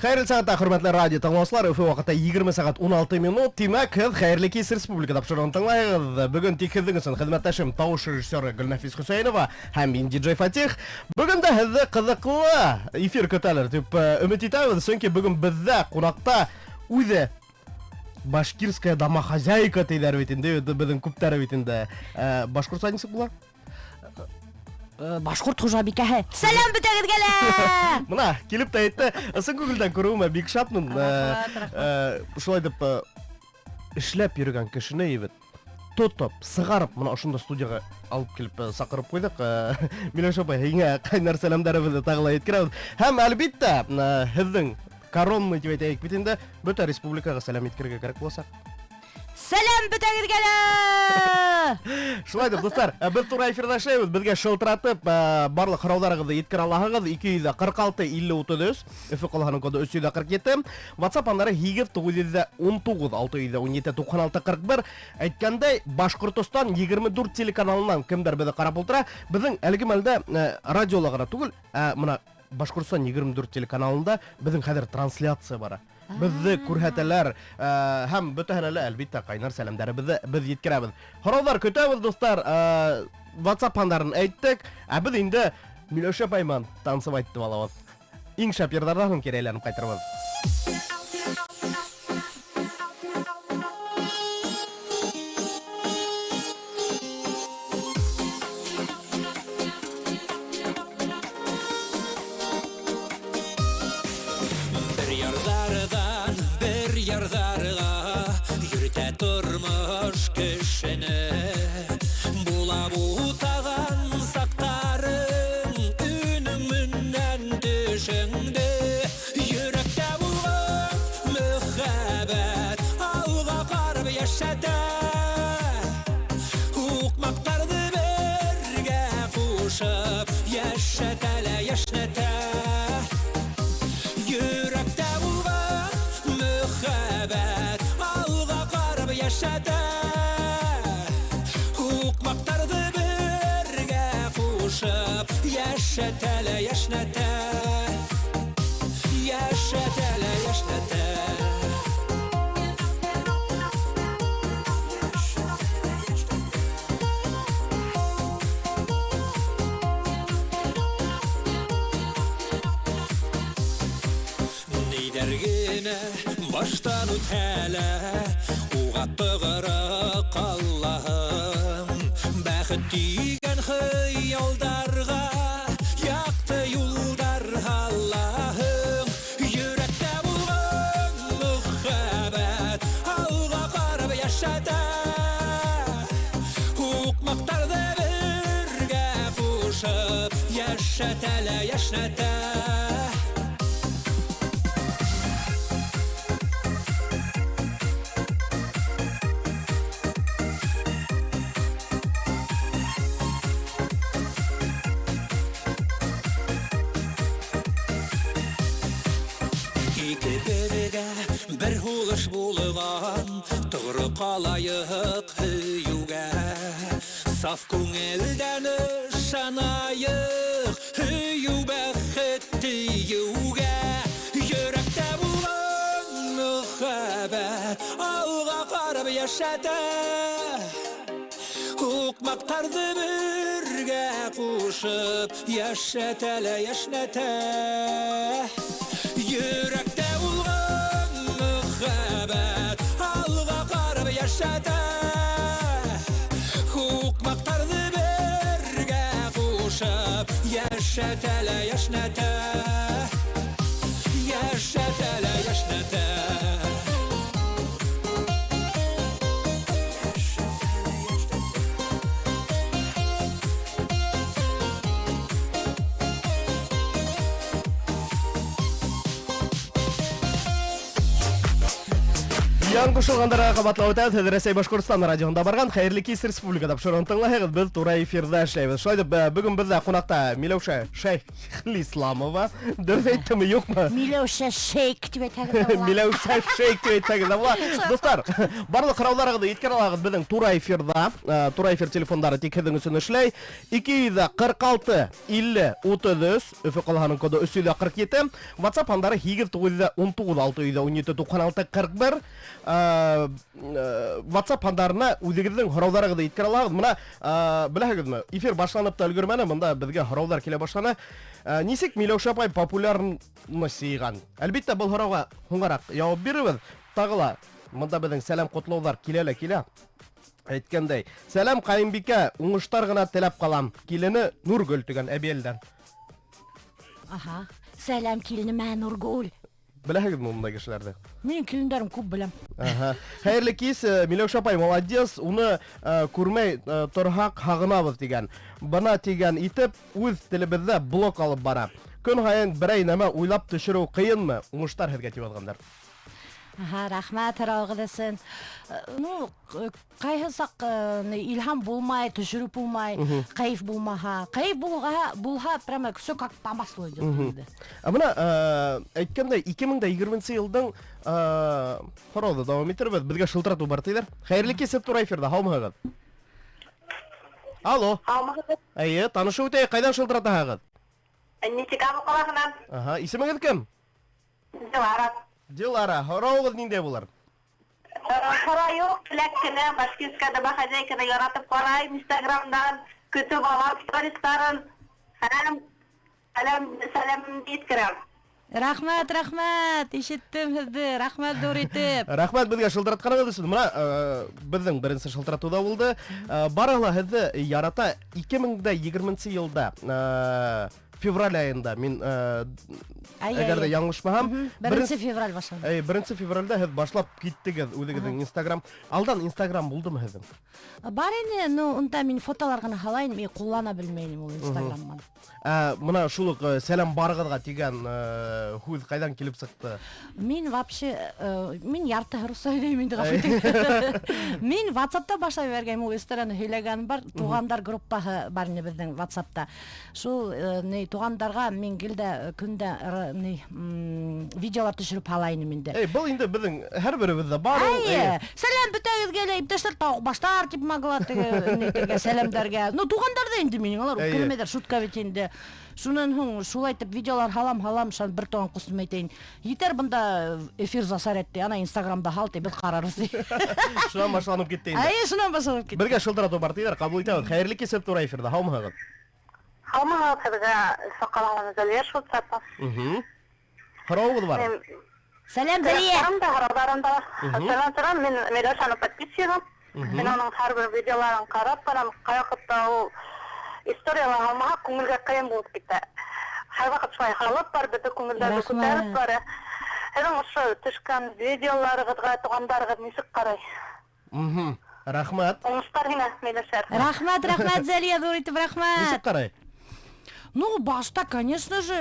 Xayrlı saatte hürmetli radyo tыңлаушылар, Өфі вақытта 20 сағат 16 минут. Демәк, һез хәерле кис республикада пешергән тыңлайсыз. Бүген тик һезнең өчен хезмәттәшем тауыш режиссеры Гөлнәфис Хөсәйнова һәм мин диджей Фатих. Бүген дә һезне кызыклы эфир көтәләр дип өмет итәбез. Чөнки бүген бездә кунакта үзе башкирская домохозяйка тиләр бит инде, безнең күптәр бит инде. Башкортстанцы булар. Башкорт хуҗабикәһе. Сәлам бетәгезгәлә. Мына килеп тә әйтте. Сын күңелдән күрүемә бик шатмын. Шулай дип эшләп йөргән кешене ибет тотып, сыгарып, мына ошында студияга алып килеп сакырып куйдык. Миләүшә апа, һиңа кайнар сәламнарыбызны тагыла әйткәбез. Һәм әлбиттә, һезнең коронный дип әйтәйек бит инде, бөтен республикага сәлам иткергә кирәк булса. Сәлам бетәгезгәлә. Шулай дип, достар, без туры эфирдә эшләйбез. Безгә шылтыратып, барлык хорауларыгызны йеткер аласыз. 246 50 Өфе калаһының коды 347. WhatsApp аннары 919 617 96 41. Әйткәндәй, Башкортстан 24 телеканалыннан кемдер безне карап утыра. Безнең әлеге мәлдә радиолагара түгел, мына Башкортстан 24 телеканалында безнең хәзер трансляция бара. Безне күрһәтәләр һәм бөтәһенә әлбиттә кайнар сәламнарыбызны без йеткерәбез. Хораулар көтәбез, достар. WhatsApp андарын әйттек. Без инде Миләүшә Пайман танцып айтты балавыз. Иң шәп йырдардан кирәйләнеп кайтырбыз. Turmuş kişini bula butağan saktarın ünümünden düşündü yürekte bulun mühebbet alga karb yaşadı hukmaktardı birge kuşup yaşatala yaşnata yürekte bulun mühebbet yaşadı hukmaktardı birge kuşup yaşatala yaşnata yaşatala yaşnata Neydergine baştan ütele Uğattığırı Allah'ım Bəxit deyən xıyaldarğa Yaktı yollar Allah'ım Yürekte bulğun müxəbət Alğa qarıb yaşadı Hukmaktardı birge kuşup Yaşatələ yaşnatə Bir huluş bulğan Tuğru qalayıq hüyüge Saf көңелдән ышанayıq Hüyü bəxit tiyüge Yürekte bulğan müxəbət Alğa qarıb yaşadı Hukmaktardı birge kuşup Yaşatala yaşnata Yürekte bulğan müxəbət Alğa qarıb yaşadı Hukmaktardı birge kuşup Yaşatala yaşnata Yaşatala yaşnata Яң кушылгандарға кабатлап өтәбез. Рәсәй Башкортстан радионда барган Хәерле кис республикада шуны тыңлайбыз. Без тура эфирдә эшләйбез. Шулай дип бүген бездә кунакта Миләүшә Шәйхлисламова. Дөрес әйттемме, юкмы? Миләүшә Шейк дип әйтәгез. Миләүшә Шейх дип әйтәгез. Достар, барлык карауларыгызды иткәр алагыз безнең тура эфирда. Тура эфир телефоннары тик һезнең өчен эшләй. 246 50 30 Өфе калганың коды 347. WhatsApp андары 2919 617 96 41. WhatsApp андарына үзегезнең һорауларыгызды иткәр алагыз. Менә беләһегезме? Эфир башланып та өлгермәне, монда безгә һораулар килә башлана. Нисек Миләүшә апай популярность йыйган? Әлбәттә, бу һорауга хуңгарак җавап бирегез. Тагыла, монда безнең сәлам котлаулар килә. Әйткәндәй, сәлам кайынбикә, уңыштар гына теләп калам. Килене Нургөл тигән әбиелдән. Аха. Сәлам килнемә Нургул. Беләһегезме мондай кешеләрне? Мин килендәрем күп беләм. Хәерле кис, Миләүшә апай, молодец, уны күрмәй торһак хагынабыз дигән. Бына тигән итеп үз телебездә блок алып бара. Көн һайын берәй нәмә уйлап төшерү кыенмы? Уңыштар һезгә тип аткандар. Аха, рәхмәт рагыдысын. Ну, кайһы сак илһам булмай, төшерү булмай, кайф булмаһа. Кайф булһа, прямо всё как по маслу идет. Менә әйткәндәй 2020 елның хорозы дәвам иттербез. Безгә шылтырату бар тиләр. Хәерле кис, тура эфирдә. Һаумыгыз. Алло. Һаумыгыз. Әйе, танышу үтә, кайдан шылтыратаһыгыз? Ничек калган? Аха, исемегез кем? Дилара. Дилара, һорауыгыз нинди булыр? Сара юк, ләккенә Башкирскада хозяйканы яратып карайм, Instagramдан көтүп алам стористарын. Сәлам иткерәм. Рәхмәт, ишеттем һезне. Рәхмәт зур итеп. Рәхмәт безгә шылтыратканыгыз өчен. Менә безнең беренче шылтыратуда булды. Барыгы һезне ярата 2020 елда февраль айында мин әгәр дә яңлышмасам, 1 февраль башланды. 1 февральдә һез башлап киттегез үзегезнең Instagram. Алдан Instagram булдымы һезнең? Бар инде, ну, унда мин фотолар гына халайм, мин куллана белмәйм ул Instagram'дан. Менә шул сәлам барыгызга дигән хүз кайдан килеп сыкты? Мин вообще, мин ярты рус сөйләйм инде гафәт. Мин WhatsApp'та башлап бергән ул историяны һөйләгән бар, тугандар группаһы бар инде безнең WhatsApp'та. Шул тугандарга мин гелдә көндә видеолар төшереп халайм инде. Бу инде безнең һәрберебездә бар. Сәлам бүтәгезгә лә иптәшләр тауык баштар дип магылат нитергә сәламдәргә. Ну тугандар да инде минең, алар күрмәдер, шутка бит инде. Шуннан һуң шулай итеп видеолар халам, шан бер тагын кусым әйтәйин. Йитәр бында эфир засар итте, ана Instagram'да халт без карарбыз. Шуннан башланып китте инде. Шуннан башланып китте. Безгә шылтырату бар тиләр, кабул итәбез. Хәерле кис, тура эфирдә. Һаумыгыз. Һаумыгыз, сезгә сакалыңыз Зәлия шултырат. Һорауыгыз бар. Сәлам Зәлия. Сәлам, мин Миләүшәне подписчигым. Мин аның һәрбер видеоларын карап, кайвакытта ул историялар алмаға күңелгә кыйын булып китә. Һәр вакыт шулай халык бар, бит күңелдә күтәреп бара. Һәм ошо төшкән видеоларыгызга тугандарыгыз ничек карай? Рәхмәт. Уңыштар гына Миләүшә. Рәхмәт Зәлия, зур итеп рәхмәт. Ничек карай? Ну, башта, конечно же,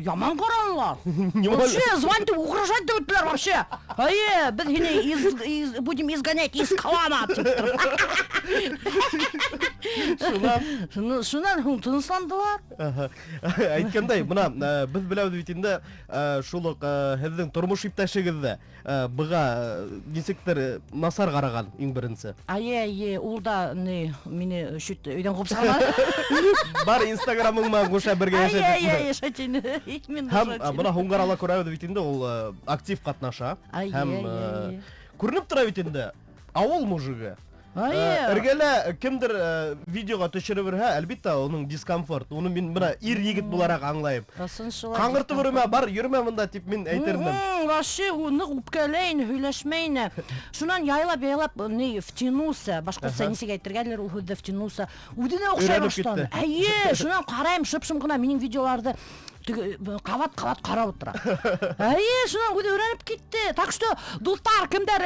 яман каранлар. Вообще, звонить, угрожать дәүтләр вообще. Без будем изгонять из клана. Шуннан тынысландылар. Әйткәндәй, менә без беләбез бит инде шул һезнең тормыш иптәшегезне быга нисектер насар караган иң беренче. Ул да мине шут өйдән куып салган. Бар Instagram'ыңма гуша бергә яшәтеп. Именно. Һәм менә Хуңгарала күрәбез бит инде ул актив катнаша. Һәм күренеп тора бит инде авыл мужигы. Эргәлә кемдер видеога төшереп берһә, әлбәттә уның дискомфорт. Уны мин менә ир егет буларак аңлайм. Каңгыртып йөрмә, бар йөрмә монда дип мин әйтермен. Вообще уны үпкәләйн, һөйләшмәйн. Шуннан яйлап втянулся. Башкортса нисек әйтергәләр, ул һүздә втянулся. Үденә охшай башлады. Шуннан карайм, шып-шым гына минең видеоларды кабат карап утыра. Шунан үзе өйрәнеп китте. Так что дуслар, кемдер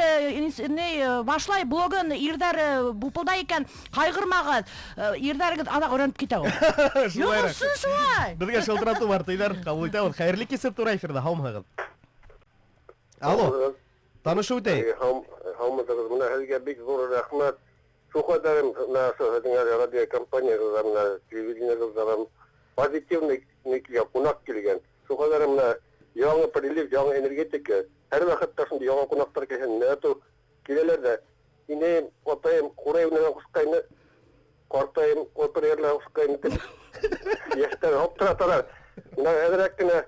башлай блогын ирдәр бупылда икән, кайгырмагыз. Ирдәргез ана өйрәнеп китә ул. Шулай. Безгә шылтырату бар тиләр, кабул итәбез. Хәерле кис, тура эфирдә. Һаумыгыз. Алло. Танышу үтәйік. Хамыдығыз, мұна әзге бек зор рахмат. Шуқадарым, радио компанияға, телевидениеға позитивный некіге қонақ келген. Шуқадарым, яңы прилив, яңы энергетика. Әр вақыттасында яңы қонақтар келген. Нәту келелерді. Инем, отайым, қорайымнан құсқайны, қортайым, оперерлан құсқайны. Яштар, оптыраталар. Әдірәктіні,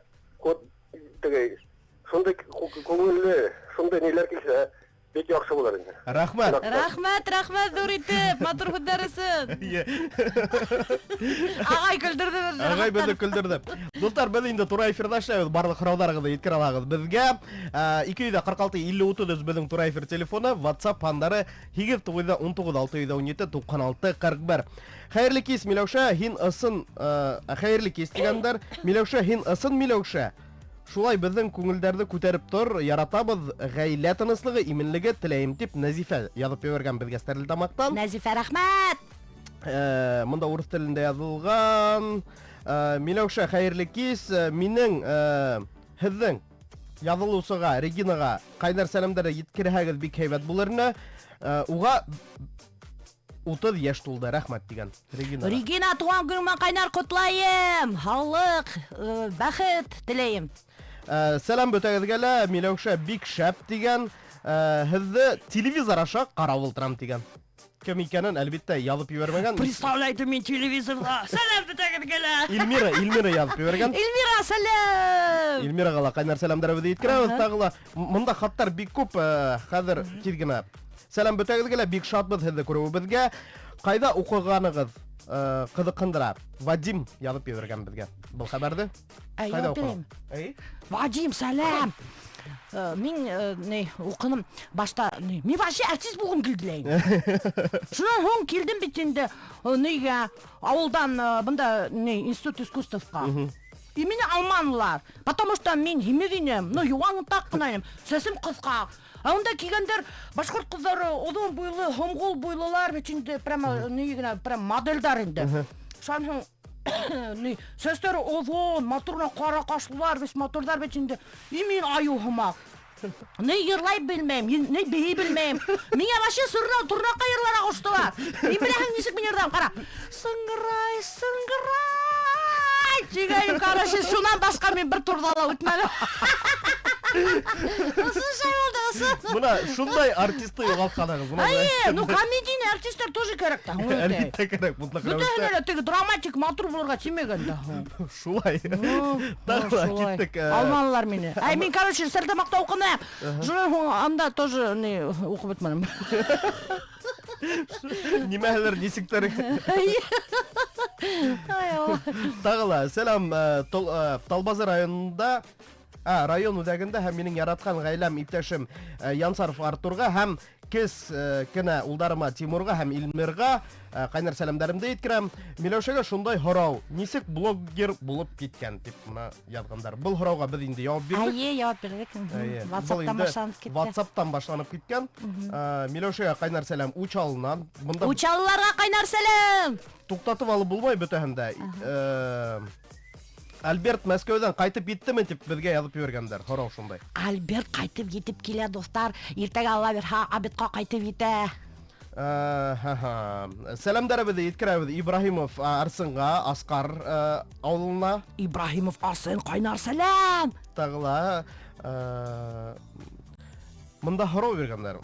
сондай көңілі, сондай нелер келсе, бек яқшы болар енді. Рахмат. Рахмат, зор итеп, матур күндерісін. Ағай күлдірді. Ағай бізді күлдірді. Достар, біз енді тура эфирда шайыз, барлық қыраударығызды еткер алағыз. Бізге 246-50-30 біздің тура эфир телефоны, WhatsApp пандары 8-19-6-17-96-41. Хайырлы кес, Миләүшә, хин ысын, хайырлы кес дегендер, Миләүшә, хин ысын, Миләүшә. Шулай біздің көңілдерді көтеріп тұр, яратабыз ғайлә тыныслығы, именлігі тілейім деп Назифа язып берген бізге стәрлі тамақтан. Назифа, рахмат. Мұнда орыс тілінде yazылған. Миләүшә, хайырлы кес, менің хіздің язылусыға, Регинаға қайдар сәлемдері еткерәгіз бек хейбет бұларына. Уға 30 яш толды, рахмат деген Регинаға. Регина, туған күніңмен қайнар құтлайым. Халық, бәхет тілейім. Сәлем бөтәгізгелі, Миләүшә бик шәп деген, хізді телевизор аша қарауыл тұрам деген. Кім екенін әлбетте язып бермеген. Представляйте мен телевизорда. Сәлем бөтәгізгелі. Эльмира язып берген. Эльмира, сәлем. Эльмираға қайнар сәлемдері бөді еткірәуіз. Тағыла, мұнда хаттар бик көп қазір тезгіні. Сәлем бөтәгізгелі, бик шатбыз хізді көру бізге. Қайда оқығанығыз қызықындыра? Вадим язып берген бізге. Бұл хабарды? Қайда оқығын? Вадим, сәлем. Мен оқыным башта, мен вообще артист болғым келділейін. Шынан хоң келдім бетінде ауылдан бұнда институт искусствовқа. И меня алманылар, потому что мен химеринем, юаңын таққынайым, сәсім қысқа. Онда келгендер башқұрт қыздары ұзын бойлы, хомғол бойлылар бетінде прямо модельдар енді. Шан сөстері ұзын, моторына қара қашылар, мотордар бетінде. И мен аю хымақ. Ерлай білмейм, бей білмейм. Мене вообще сұрнау, тұрнаққа ерлара қоштылар. И біләхің несік мен ердам, қара. Сыңғырай, сыңғырай. Жегайым, қарашы, шунан басқа мен бір тұрдала өтмәлі. Осын шай болды, осын. Бұна шундай артисті ұғалқанағыз. Комедийный артисттер тоже керек та. Әлбетте керек, мұтлақ рәуішті. Тегі драматик, матур болырға темеген да. Шулай. Тағыла кеттік. Алманылар мені. Мен, короче, сәлдамақта оқынайық. Жүрін анда тоже оқып өтмәнім. Немәлер несіктер. Тағыла, сәлем, Талбазы районында район үдәгінде һәм менің яратқан ғайлам иптәшім Янсаров Артурға һәм кез кені ұлдарыма Тимурға һәм Илмирға қайнар сәлемдерімді еткірем. Миләүшәгә шундай һорау, нисек блогер болып кеткен деп язғандар. Бұл һорауға біз енді жауап бердік. Жауап бердік. WhatsApp-тан башланып кеткен. Миләүшәгә қайнар сәлем Учалынан. Учалыларға қайнар сәлем. Тоқтатып алып болмай бөтәһендә. Альберт Мәскәүдән қайтып еттіме деп бізге язып бергендер. Һорау шундай. Альберт қайтып етіп келе, достар. Ертең Алла берһә, обедқа қайтып ете. Сәлемдәребезде еткерәбез Ибраһимов Арсынға, Асқар ауылына. Ибраһимов Арсын қайнар сәлем. Тағыла мында һорау бергендер.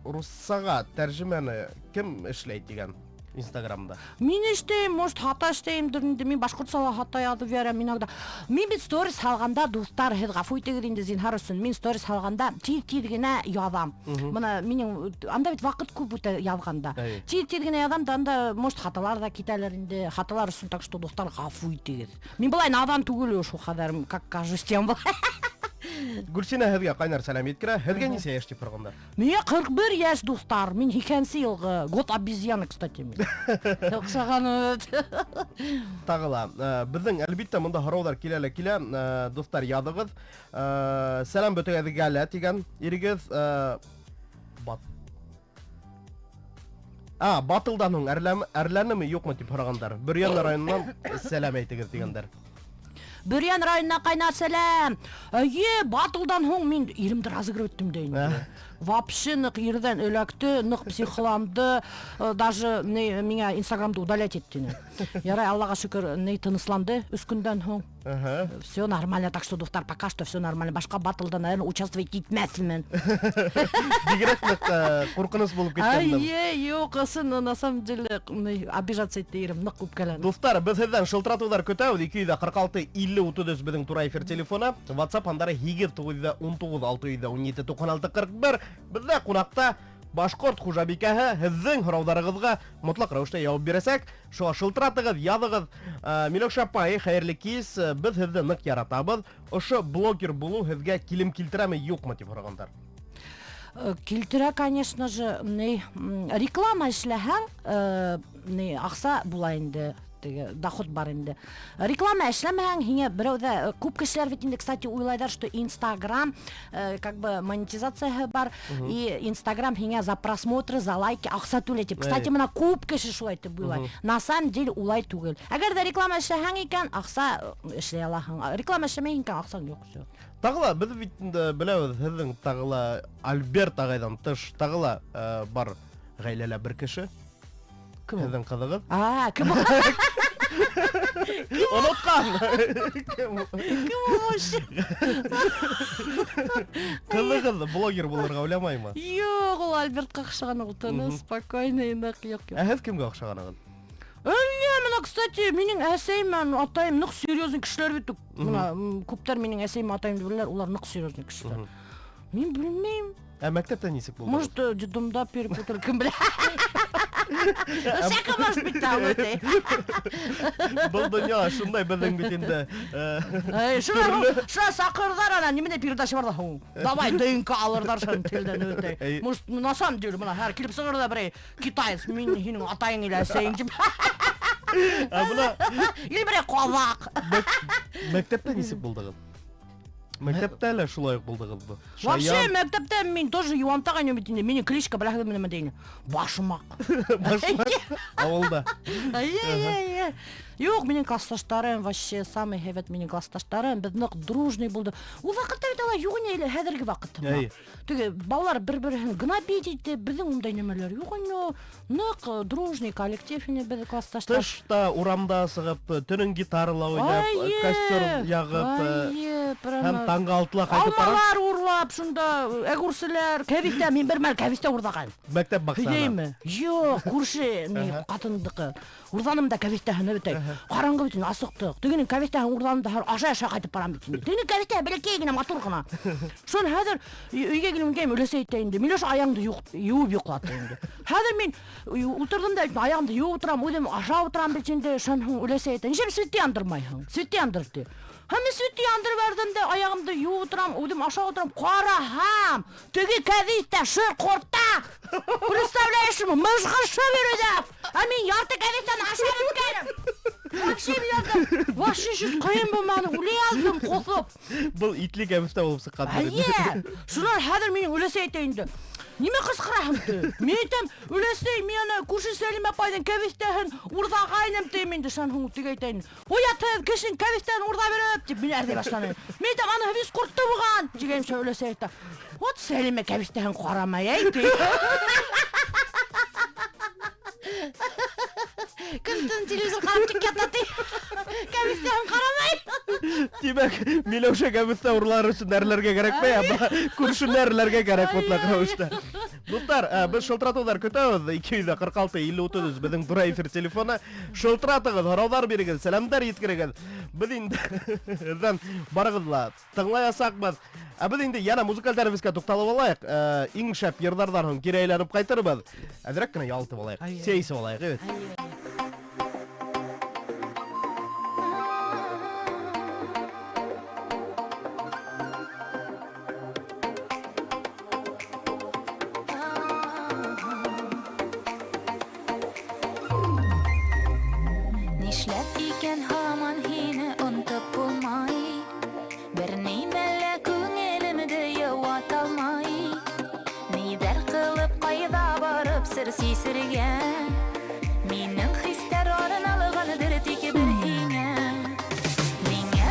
Руссаға тәржімәні кім эшләйді деген? Инстаграмда. Мен іштейм, может хата іштейм дұрынды, мен башқұртсала хата язып берем, мен ағда. Мен бит сторис салғанда, достар, ғафу етегірінде зинхар үшін, мен сторис салғанда тиіп-тиіргіне язам. Мұна, менің, анда бит вақыт көп өте язғанда. Тиіп-тиіргіне язам да, анда, может хаталар да кетәлерінде, хаталар үшін, так что достар ғафу етегіз. Мен бұлай надан түгілі ұшу қадарым, как кажусь тем бұл. Гүлсина һеҙгә ҡайнар сәләм еткерә. Һеҙгә нисә йәш тип һорағандар? Миңә 41 йәш, достар. Мин 2нче йылғы, год обезьяны, кстати. Оҡшаған. Тағыла, беҙҙең әлбиттә монда һорауҙар килә, достар, яҙығыҙ. Сәләм бөтәгеҙгә тигән ирегеҙ Батылдан һуң әрләнеме юҡмы тип һорағандар. Бөрйән районынан сәләм әйтегеҙ дигәндәр. Бөрьян районына кайнар сәлам. Батылдан һуң мин иремде разыгрывать иттем дә инде. Вообще нык ирдән эләкте, нык психоланды, даже миңа Инстаграмда удалять итте. Ярай, Аллага шөкер, тынысланды 3 көндән һуң. Все нормально, так что дуктар, пока что все нормально. Башка батылдан, наверное, участвовать итмәсмен. Бигрәк куркыныс булып киткәнмен. Юк, на самом деле, обижаться итте ирем, нык үпкәләнде. Достар, без сездән шылтыратулар көтәбез. 246-50-30 безнең тура эфир телефоны. WhatsApp андары 219-19-617-96-41. Бездә кунакта Башкорт хуҗабикәһе һезнең һораударыгызга мотлак рәвештә җавап бирәсәк. Шуңа шылтыратыгыз, языгыз. Миләүшә апай, хәерле кис. Без сезне нык яратабыз. Ошы блогер булу сезгә килем килтерәме, юкмы дип сорагандар. Килтерә, конечно же, реклама эшләһәң, акса була инде. Доход бар инде. Реклама эшләмәһәң, һиңә берәүдә күп кешеләр бит инде, кстати, уйлайдар, что Инстаграм как бы монетизацияһы бар, и Инстаграм һиңә за просмотры, за лайки акса түләтеп. Кстати, менә күп кеше шулай дип уйлай. На самом деле улай түгел. Әгәр дә реклама эшләһәң икән, акса эшләй алаһың. Реклама эшләмәйһең икән, аксаң юк. Тагыла без бит беләбез, сезнең тагыла Альберт агайдан тыш тагыла бар гаиләлә бер кеше. Кемнең кызыгыз? Кем? Оныткан. Кем? Кызыгыз блогер булырга уйламаймы? Юк, ул Альбертка охшаган ул тыныч, спокойный, нык юк. Һез кемгә охшаганыгыз? Менә, кстати, минең әсәйм, атайым нык серьезный кешеләр бит. Менә күптәр минең әсәйм, атайым диләр, улар нык серьезный кешеләр. Мин белмим. Мәктәптә нисек булды? Может, детдомда перепутали, кем белә. Всякое может быть там это. Бұл дөнья шундай безнең бит инде. Шуна сакырдар ана, неменә передача бар да һуң. Давай ДНК алырдар шун телдән өтә. Может, на самом деле, менә һәр килеп сыгырда бер китаец, мин һинең атаң илә сәйин дип. Була Или бер казак. мәктәптә нисек булдыгыз? Мәктәптә лә шулай ук булдыгызбы? Вообще, мәктәптә мин тоже юантаган бит инде. Мине кличка беләһез менә дигән. Башмак. Авылда. Юк, минең классташтарым вообще самый һәйбәт минең классташтарым. Без нык дружный булды. Ул вакытта бит алар юк ине, хәзерге вакытта. Теге балалар бер-берен гнобить итте, безнең ундай нәмәләр юк ине. Нык дружный коллектив ине без классташтар. Тышта, урамда сыгып, төнен гитаралар уйнап, костер ягып, һәм таңга алтыла кайтып бара. Алмалар урлап, шунда әгүрселәр, кәбистә, мин бер мәл кәбистә урдаган. Мәктәп баксана. Билейме? Юк, күрше, катындыкы. Урданымда кәбистәһенә бит. Караңгы бит, асыктык. Тегенең кәбистәһен урданымда аша-аша кайтып барам бит. Тегенең кәбистә бәләкәй генә матур гына. Шун хәзер өйгә килгән өләсә әйтә инде. Миләш аягымды юып йоклатты инде. Хәзер мин утырдым да аягымды юып утырам, үзем аша утырам бит инде. Шун өләсә әйтә. Ничек свет яндырмайһың? Свет яндырды. Һәм свет яндырып бердем дә аягымды юып утырам, үзем аша утырам. Караһам. Теге кәбистә шыр корта. Представляешь, мыжгышы бирде. А мин ярты кәбистәне ашарып кәлем. Вообще мин вообще шул кыйын булманы, үле алдым косып. Бу итле кәбистә булып сыккан. Шулар хәзер минең өләсә әйтә инде. Ниме кыскыраһың ты? Мин әйтәм, өләсә менә күрше Сәлимә апайның кәбистәһен урдагайным тим инде, шан һуң тиге әйтә инде. Куятып, кешенең кәбистәһен урда биреп дип мин әрди башланы. Мин әйтәм, аны хәвис куртты буган, дигән шул өләсә әйтә. Вот Сәлимә кәбистәһен карамай әйтә. Көндән телевизор карап ятты. Кәбистәһен карамай. Димәк, Миләүшә кәбистә урлар өчен нәрләргә кирәкмәй, әмма күршеләрләргә кирәк мотлак рәвештә. Достар, без шылтыратулар көтәбез. 246-50-30 безнең тура эфир телефоны. Шылтыратыгыз, һораудар бирегез, сәламнәр yetkерегез. Без инде барыгызла тыңлаясакбыз. Без инде яна музыкаль тәрбиескә тукталып алайык. Иң шәп йырдардан һуң кире әйләнеп кайтырбыз. Әзрәк кенә ялтып алайык. Сейсеп алайык, evet. Нишләп икән һаман һине онтып булмай, бер нимәлә күңелемде юата алмай, нидер кылып кайда барып сер сисергән, минең хистәр арын алгандыр тик бер һиңә, миңә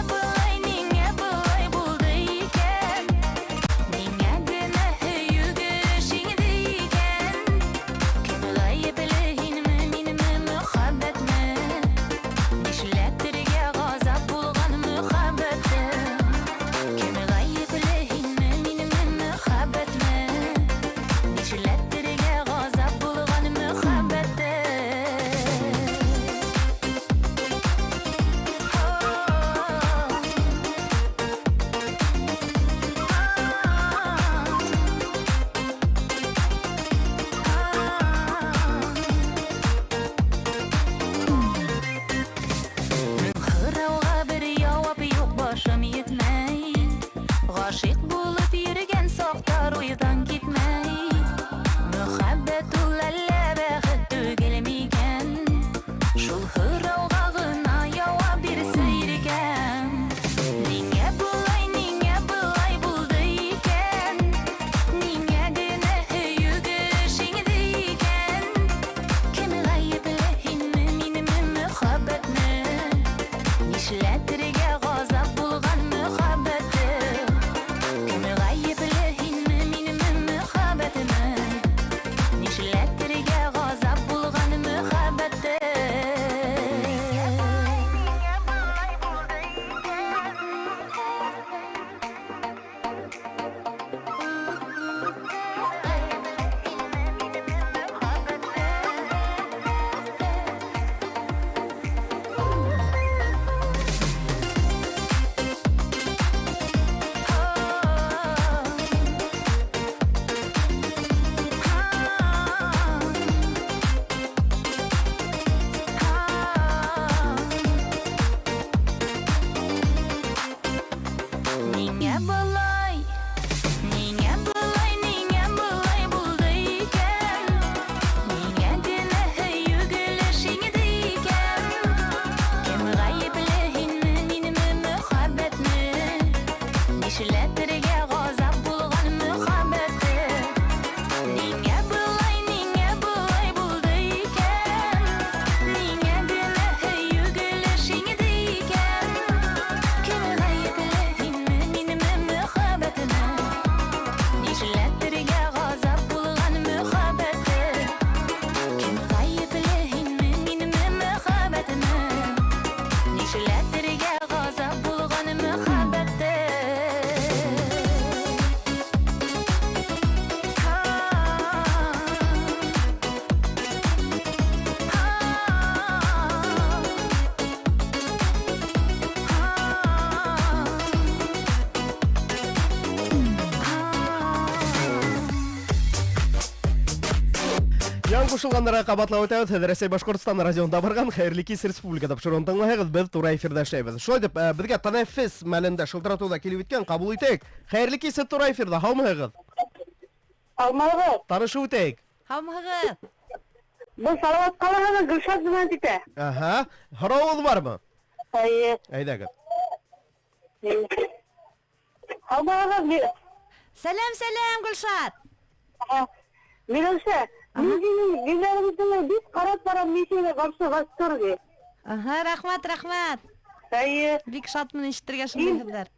Aşık bulup yürügen soqtar uydan gitmey Muhabbet ullalle bəxit tügelmeyken Şul hıralğağına yava bir seyirgen Niye bulay buldu iken Niye güne yügüşüngdi iken Kimi gayiplehin mi minimi muhabbetni Nişletirge gazap bulgan muhabbeti Kimi gayiplehin mi minimi muhabbetini Nişletirge gazap bulgan muhabbeti Niye bulay buldu iken Niye güne yügülüşüngdi iken Kimi gayiplehin mi minimi muhabbetni Nişletirge gazap bulgan muhabbeti Niye bulay buldu iken Niye güne yügülüşüngdi iken Kimi gayiplehin mi minimi muhabbetini Nişletirge gazap bulgan muhabbeti Kimi gayiplehin mi minimi muhabbetini Nişletirge gazap bulgan muhabbeti Яң кушылгандарға кабатлап өтәбез. Рәсәй Башкортстан радионда барган Хәерле кис республикада пешерен тыңлайбыз. Без тура эфирдә эшләйбез. Шулай дип, безгә тәнәффес мәлендә шылтыратуда килеп иткән кабул итәк. Хәерле кис тура эфирдә. Һаумыгыз? Алмагы. Танышу итәк. Хамыгы. Бұл Салават қаланың Гүлшат Зуман дите. Аха. Һорауыз бармы? Әйе. Әйдәгез. Алмагы. Сәлем, Гүлшат. Меніңше, менің гүлләріміздің біз қарап барам мешене баршы бастырды. Аха, рахмат. Әйе. Бик шатмын ишетергә шундый хәбәр.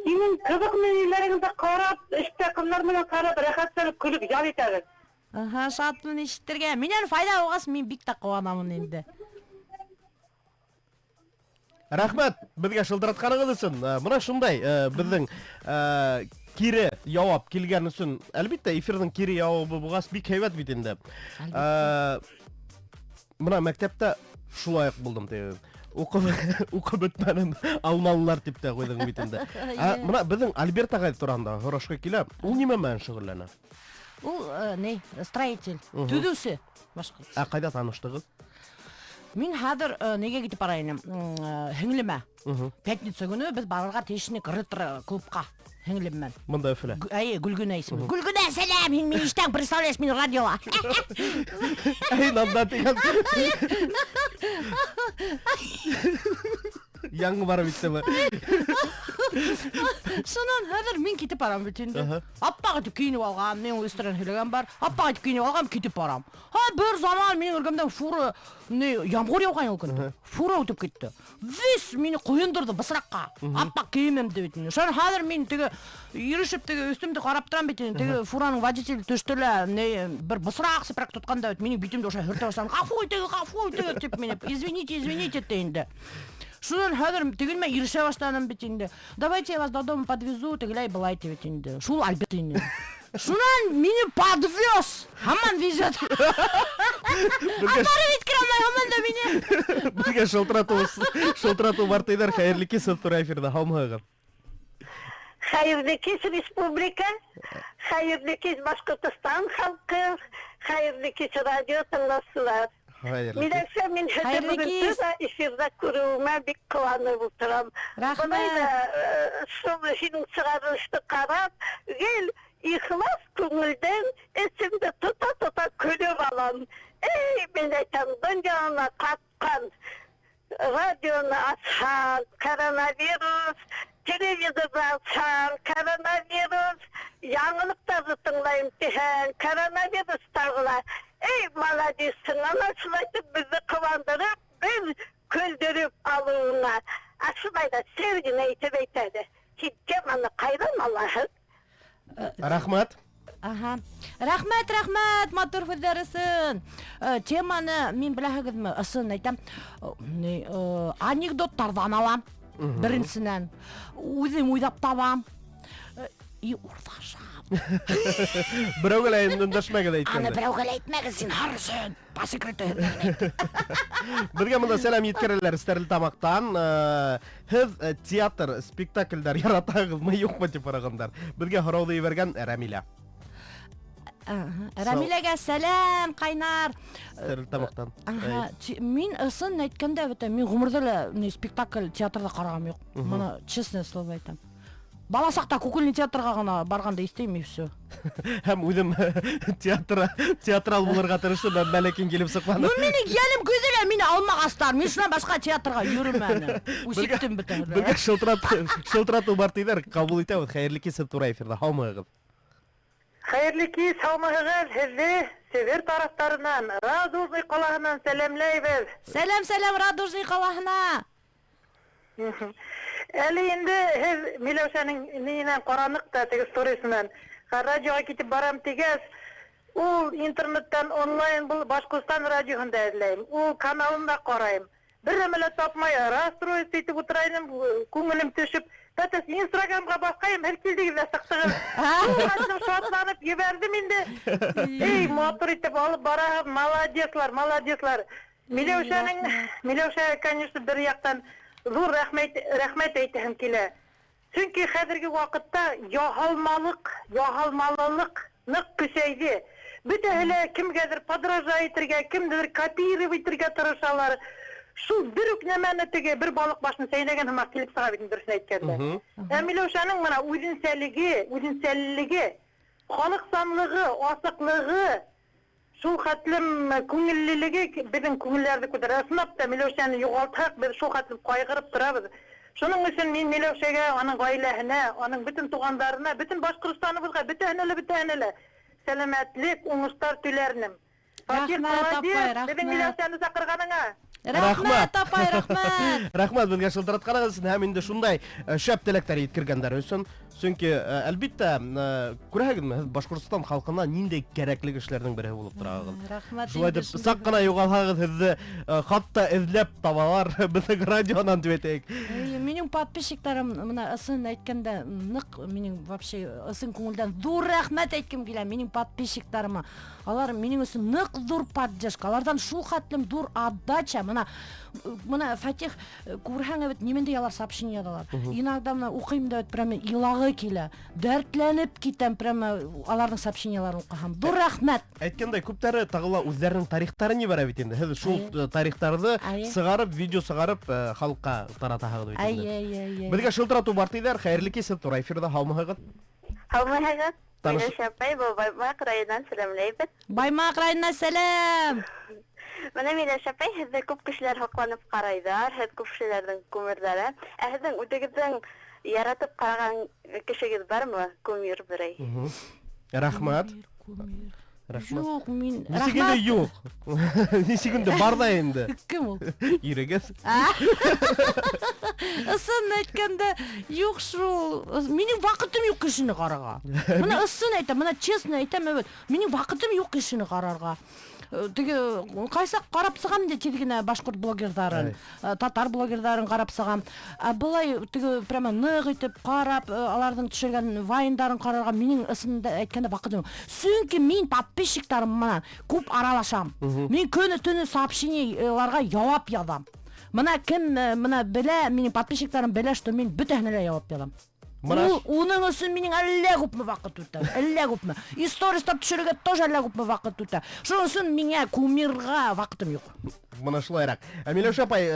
Синең кызык менеләреңізді қарап, іште кымнар менен қарап, рәхәтләнеп күліп жал итәгез. Аха, шатмын ишетергә. Миннән файда булгас, мин бик тә куанамын инде. Рәхмәт, безгә шылтыратканыгыз өчен. Менә шундай, безнең кире явап килгән өчен, әлбәттә, эфирның кире явабы булгас бик һәйбәт бит инде. Менә мәктәптә шулай булдым дип. Укып бетмәдем, алмалылар дип тә куйдым бит инде. Менә безнең Альберт агай турында һорашка килә. Ул нимә белән шөгыльләнә? Ул строитель, төзүче. Башка. Кайда таныштыгыз? Мин хәзер нигә китеп барайым? Һеңлемә. Пятница көне без барырга тиешне ретро-клубка. Һеңлеммен. Монда Өфөлә. Әйе, Гөлгүнә исеме. Гөлгүнә, сәлам, һин мине иштән представляешь мине радиола. Әй, нанда тигән. Яңгы барып иттеме? Шуннан хәзер мин китеп барам бит инде. Аппак итеп киенеп алган, мен өстәрен һөйләгән бар. Аппак итеп киенеп алган, китеп барам. Бер заман минең үргәмдән фура, ямгыр яуган ул көн. Фура үтеп китте. Вис мине куендырды бысракка. Аппак киемем дип инде. Шун хәзер мин теге йөришеп теге өстемдә карап торам бит инде. Теге фураның водителе төштелә, бер бысрак сыпрак тотканда минең битемдә оша хөртә башлады. Гафу итегез дип мине. Извините диде инде. Шуннан хәзер тегелмә ирешә башладым бит инде. Давайте я вас до дома подвезу, тегеләй былай дип инде. Шул Альберт инде. Шуннан мине подвез. Һаман везет. Аңгары иткәмәй һаман да мине. Безгә шылтырату бартыйлар хәерле кис тура эфирдә. Һаумыгыз. Хәерле кис республика, хәерле кис Башкортстан халкы, хәерле кис радио тыңлаучылар. Хәерле. Миләүшә, мин Хәерле кис. эфирда күрүемә бик кыланып утырам. Рәхмәт. Шул һинең чыгарылышты карап, гел ихлас күңелдән эчемдә тота көлеп алам. Эй, мен әйтәм, дөньяна каткан радионы ачһаң, коронавирус, телевизорды ачһаң, коронавирус, яңылыктарны тыңлайм дисәң, коронавирус тагыла. Эй, молодецсың, ана шулай итеп безне кыландырып, без көлдөрүп алуыңа. Шулай да sevgini әйтеп әйтәде. Теманы кайдан аласың? Рахмат. Аха. Рәхмәт, матур һүзләр өсөн. Теманы мин беләһегезме, ысын әйтәм, анекдоттардан алам. Беренчесеннән үзем уйлап табам. И урташам. Берәүгә лә өндәшмәгез Аны әйткәндә. берәүгә лә әйтмәгез син, Харсын. По секрету. Бергә монда сәлам yetkерәләр Стәрле тамактан. Һез театр, спектакльләр яратагызмы, юкмы дип сораганнар. Безгә һорауды ебәргән Рәмилә. Рәмиләгә сәлам, кайнар. Стәрле тамактан. Мин ысын әйткәндә бит, мин гомердә лә спектакль театрда карагам юк. Моны честное слово әйтәм. Бала сакта кукольный театрга гына барганда истейм и всё. Һәм үзем театрал булырга тырыштым, бәләкин килеп сыкланып. Ну мине ялым күзелә, мине алмагастар. Мин шуннан башка театрга йөрмәне. Үсиктем бит. Безгә шылтырату бар диләр, кабул итәбез. Хәерле кис тура эфирда. Һаумыгыз. Хәерле кис, һаумыгыз, һезне Север тарафтарынан, Радужный калаһынан сәламләйбез. Сәлам, Радужный калаһына. Әле инде һез Миләүшәнең нинән каранык та теге сторисеннән. Радиога китеп барам дигәс, ул интернеттан онлайн бул Башкортстан радиоһында эзләйм. Ул каналында карайм. Берәмәлә тапмай, расстроиться итеп утырайм, күңелем төшеп, тәтәс Инстаграмга баскайм, һәр килдегез дә сыктыгыз. Ул шатланып ебәрдем инде. Эй, матур итеп алып барагыз, молодецлар. Миләүшә, конечно, бер яктан зур рәхмәт әйтәһем килә. Чөнки хәзерге вакытта яһалмалылык нык көчәйде. Бөтәһе кемгәдер подражать итәргә, кемдер копировать итәргә тырышалар. Шул бер үк нәмәне теге бер балык башын сәйнәгән һәм килеп сыга бит дөресен әйткәндә. Миләүшәнең менә үзенчәлеге, халык санлыгы, асыклыгы, шул хәтлем күңеллелеге безнең күңелләрне күтәрә. Снап та Миләүшәне югалтак, без шул хәтлем кайгырып торабыз. Шуның өчен мин Миләүшәгә, аның гаиләһенә, аның бөтен тугандарына, бөтен Башкортстаныбызга, бөтәһенә лә сәламәтлек, уңыштар теләрнем. Безнең Миләүшәне сакырганыңа. Рәхмәт, апай, рәхмәт. Рәхмәт безгә шылтыратканыгыз өчен һәм инде шундай шәп теләктәр yetkергәннәр өчен. Чөнки әлбәттә, күрәһегезме, Башкортстан халкына ниндәй кирәкле эшләрнең бере булып торагыз. Рәхмәт. Шулай дип сак кына югалһагыз, һезне хатта эзләп табалар безнең радионан дип Минем подписчикларым менә ысын әйткәндә нык минем вообще ысын күңелдән зур рәхмәт әйткем килә минем подписчикларыма. Алар минем өчен нык зур поддержка. Алардан шул хәтлем зур отдача. Менә Фатих күрһәң бит нимәндә ялар сообщение далар. Иногда менә укыйм да прямо илагы килә. Дәртләнеп китәм прямо аларның сообщениеларын укыгам. Зур рәхмәт. Әйткәндәй, күптәре тагыла үзләренең тарихтарын ебәрә бит инде. Һез шул тарихтарны сыгарып, видео сыгарып халыкка таратаһыгыз бит инде. Безгә шылтырату бар диләр. Хәерле кис тура эфирда. Һаумыгыз. Һаумыгыз. Миләүшә апай, Баймак районыннан сәламләйбез. Баймак районына сәлам. Менә Миләүшә апай, һезне күп кешеләр хакланып карайдар, һез күп кешеләрнең күмерләре. Һезнең үтегездән яратып караган кешегез бармы? Кумир берәй. Рәхмәт. Юк, мин Нисегендә юк. Нисегендә бар да инде. Кем ул? Ирегез. Ысын әйткәндә юк шул. Минем вакытым юк кешене карарга. Менә ысын әйтәм, менә честно әйтәм, минем вакытым юк кешене карарга. Теге кайсы карап сыгам ди тилгенә башкорт блогерларын, татар блогерларын карап сыгам. Булай теге прямо нык итеп карап, аларның төшергән вайндарын карарга минем ысында әйткәндә вакытым. Чөнки мин подписчикларым менә күп аралашам. Мин көне-төне сообщениеларга җавап язам. Менә кем менә белә, минем подписчикларым белә, что мин бөтәһенә лә җавап язам. Уның өсөн минең әллә күпме вакыт үтә. Әллә күпме. Истористап төшерергә тоже әллә күпме вакыт үтә. Шуның өсөн миңа кумирга вакытым юк. Моны шулайрак. Миләүшә апай,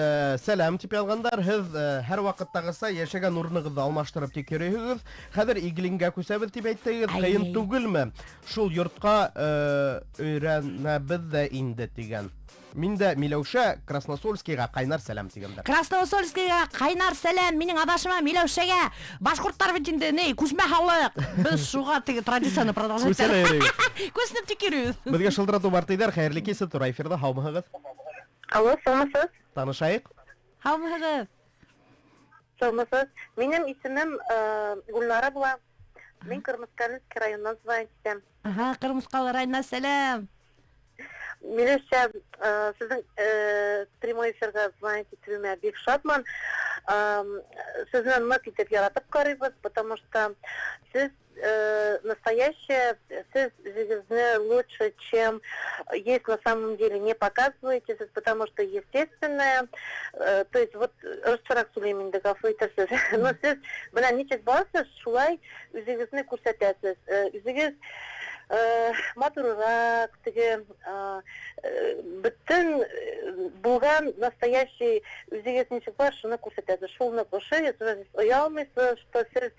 сәлам дип язгандар. Һез һәр вакыттагыса яшәгән урыныгызды алмаштырып тикерегез. Хәзер Иглингә күсәбез дип әйттегез. Кыен түгелме? Шул йортка өйрәнәбез дә инде дигән. Мин дә Миләүшә Красносольскийга кайнар сәлам дигәннәр. Красносольскийга кайнар сәлам минең адашыма Миләүшәгә. Башкортлар бит инде не күсмә халык. Без шуга теге традицияны продолжать итәбез. Күснеп тикерүз. Безгә шылтырату бар тидер. Хәерле кисә тура эфирдә һаумыгыз. Алло, саламатсыз? Танышайык. Һаумыгыз. Саламатсыз. Минем исемем Гульнара була. Мин Кырмыскалинский районынан звонить итәм. Ага, Кырмыскалы районына сәлам. Миләүшә, сезнең прямой эфирга звонить итүемә бик шатман. Сезне нык итеп яратып карыйбыз, потому что сез настоящая, сез жизнь лучше, чем есть на самом деле, не показываете, потому что естественная, то есть вот русчарак сөйлеймин дип гафу итәсез. Но сез белән ничек барсыз, шулай үзегезне күрсәтәсез. Үзегез матуррак, теге бөтен булган настоящий үзегез ничек бар, шуны күрсәтәсез. Шулны кушыгыз, оялмыйсыз, что сез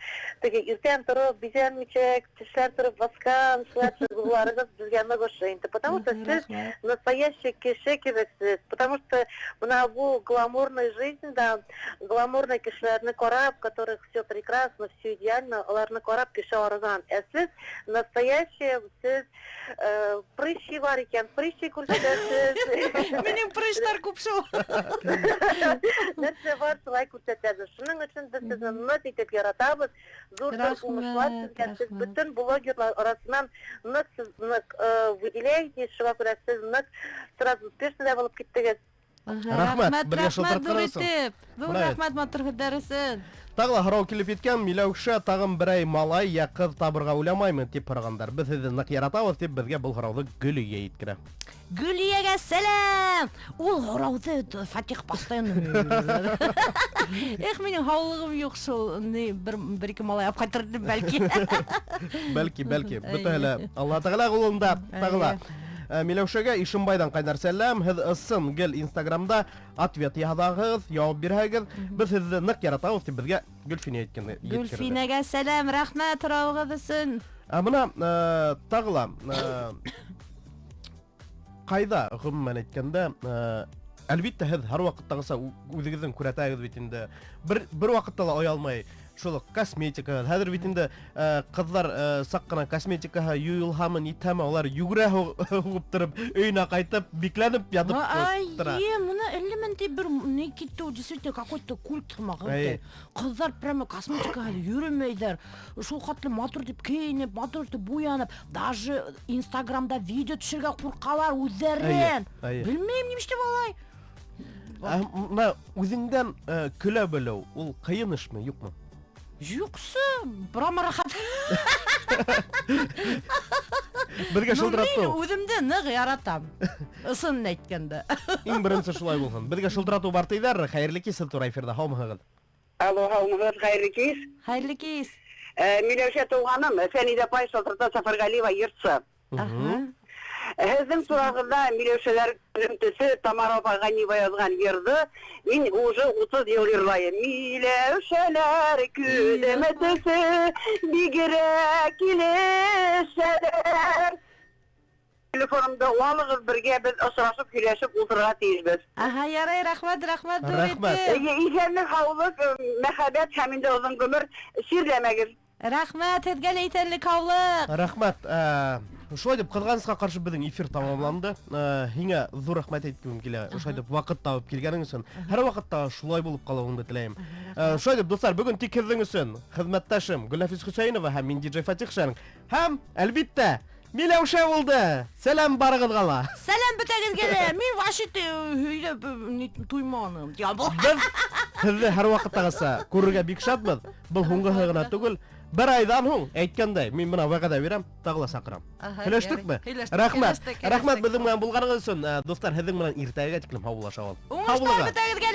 теге иртән торып, бизәнмичек, тешләр торып баскан, шуларыгыз безгә нык ошый. Потому что сез настоящий кеше кебексез. Потому что буна бу гламурная жизнь, да, гламурный кешеләрне карап, которых все прекрасно, все идеально, аларны карап кеше арыган. Сез настоящий, сез прыщи бар икән, прыщи күрсәтәсез. Минем прыштар күп шул. Нәрсә бар, шулай күрсәтәсез. Шуның өчен без сезне нык итеп яратабыз. Зур уңышлар сезгә, сез бөтен блогерлар арасыннан нык выделяетесь, шуңа күрә сез нык сразу успешный булып киттегез. Рахмәт, бергә шылтыратып. Рахмәт, матур хәдәресен. Тагыла һорау килеп иткән, Миләүшә тагын берәй малай я кыз табырга уйламаймы дип һорагандар. Без сезне нык яратабыз дип безгә бу һорауны Гөлия иткерә. Гөлиягә сәлам! Ул һорауды Фатих постоянно. Эх, минең һаулыгым юк шул. Бер-ике малай алып кайтырды бәлки. Бәлки. Бөтәһеле Алла Тәгалә кулында тагыла. Миләүшәгә Ишембайдан кайнар сәлам. Һез ысын гел Инстаграмда ответ язагыз, җавап бирәгез. Без сезне нык яратабыз дип безгә Гөлфинә әйткән. Гөлфинәгә сәлам, рәхмәт һорауыгыз өчен. Моны тагыла кайда гомумән әйткәндә, әлбәттә һез һәр вакыттагыса үзегезнең күрәтәгез бит инде. Бер вакытта ла аялмай шул косметика. Хәзер бит инде кызлар сак кына косметикага юылһамы, нитәме, алар югрә хуп торып, өенә кайтып, бикләнеп ятып тора. Моны элементы бер не китте, действительно какой-то культ хмагы. Кызлар прямо косметикага йөрмәйдер. Шул хатлы матур дип киенеп, матур дип буянып, даже Инстаграмда видео төшергә куркалар үзләрен. Белмәйм нимәштә балай. Үзеңдән көлә белү, ул кыен эшме, юкмы? Юксы, брама рахат. Безгә шылтырату. Мин үземдә нык яратам. Ысын әйткәндә. Иң беренче шулай булган. Безгә шылтырату бар тидер. Хәерле кис тура эфирдә һаумыгыз. Алло, һаумыгыз, хәерле кис. Хәерле кис. Миләүшә туганым, Фәнидә апай Шалтырта Сафаргалиева йортсы. Һезнең турагында Миләүшәләр төсе Тамара Ганиева язган йырды. Мин уже 30 ел йырлайым. Миләүшәләр күдәмәтесе бигрәк килешәләр. Телефонымда алыгыз бергә без очрашып сөйләшеп утырырга тиешбез. Ярый, рәхмәт, Рәхмәт. Исәнлек, һаулык, мәхәббәт һәм инде озын гомер сирләмәгез. Рәхмәт, һезгә исәнлек, һаулык. Рәхмәт. Шулай дип кызганычка каршы безнең эфир тамамланды. Һиңа зур рәхмәт әйткем килә. Шулай дип вакыт табып килгәнең өчен. Һәр вакытта шулай булып калуыңны теләйм. Шулай дип дуслар, бүген тик һезнең өчен хезмәттәшем Гөлнәфис Хөсәйнова һәм мин диджей Фатих Шәрин һәм әлбәттә Миләүшә булды. Сәлам барыгызга. Сәлам бөтәгезгә. Мин вашиты һөйләп туйманым. Без һезне һәр вакыттагыса күрергә бик шатбыз. Бу һуңгы гына түгел. Бер айдан һуң әйткәндәй, мин менә вәгъдә бирәм, тагыла сакырам. Һөйләштекме? Рәхмәт. Рәхмәт безнең белән булганыгыз өчен. Дуслар, һезнең белән иртәгә тиклем һаулашабыз. Уңышлар бөтәгезгә.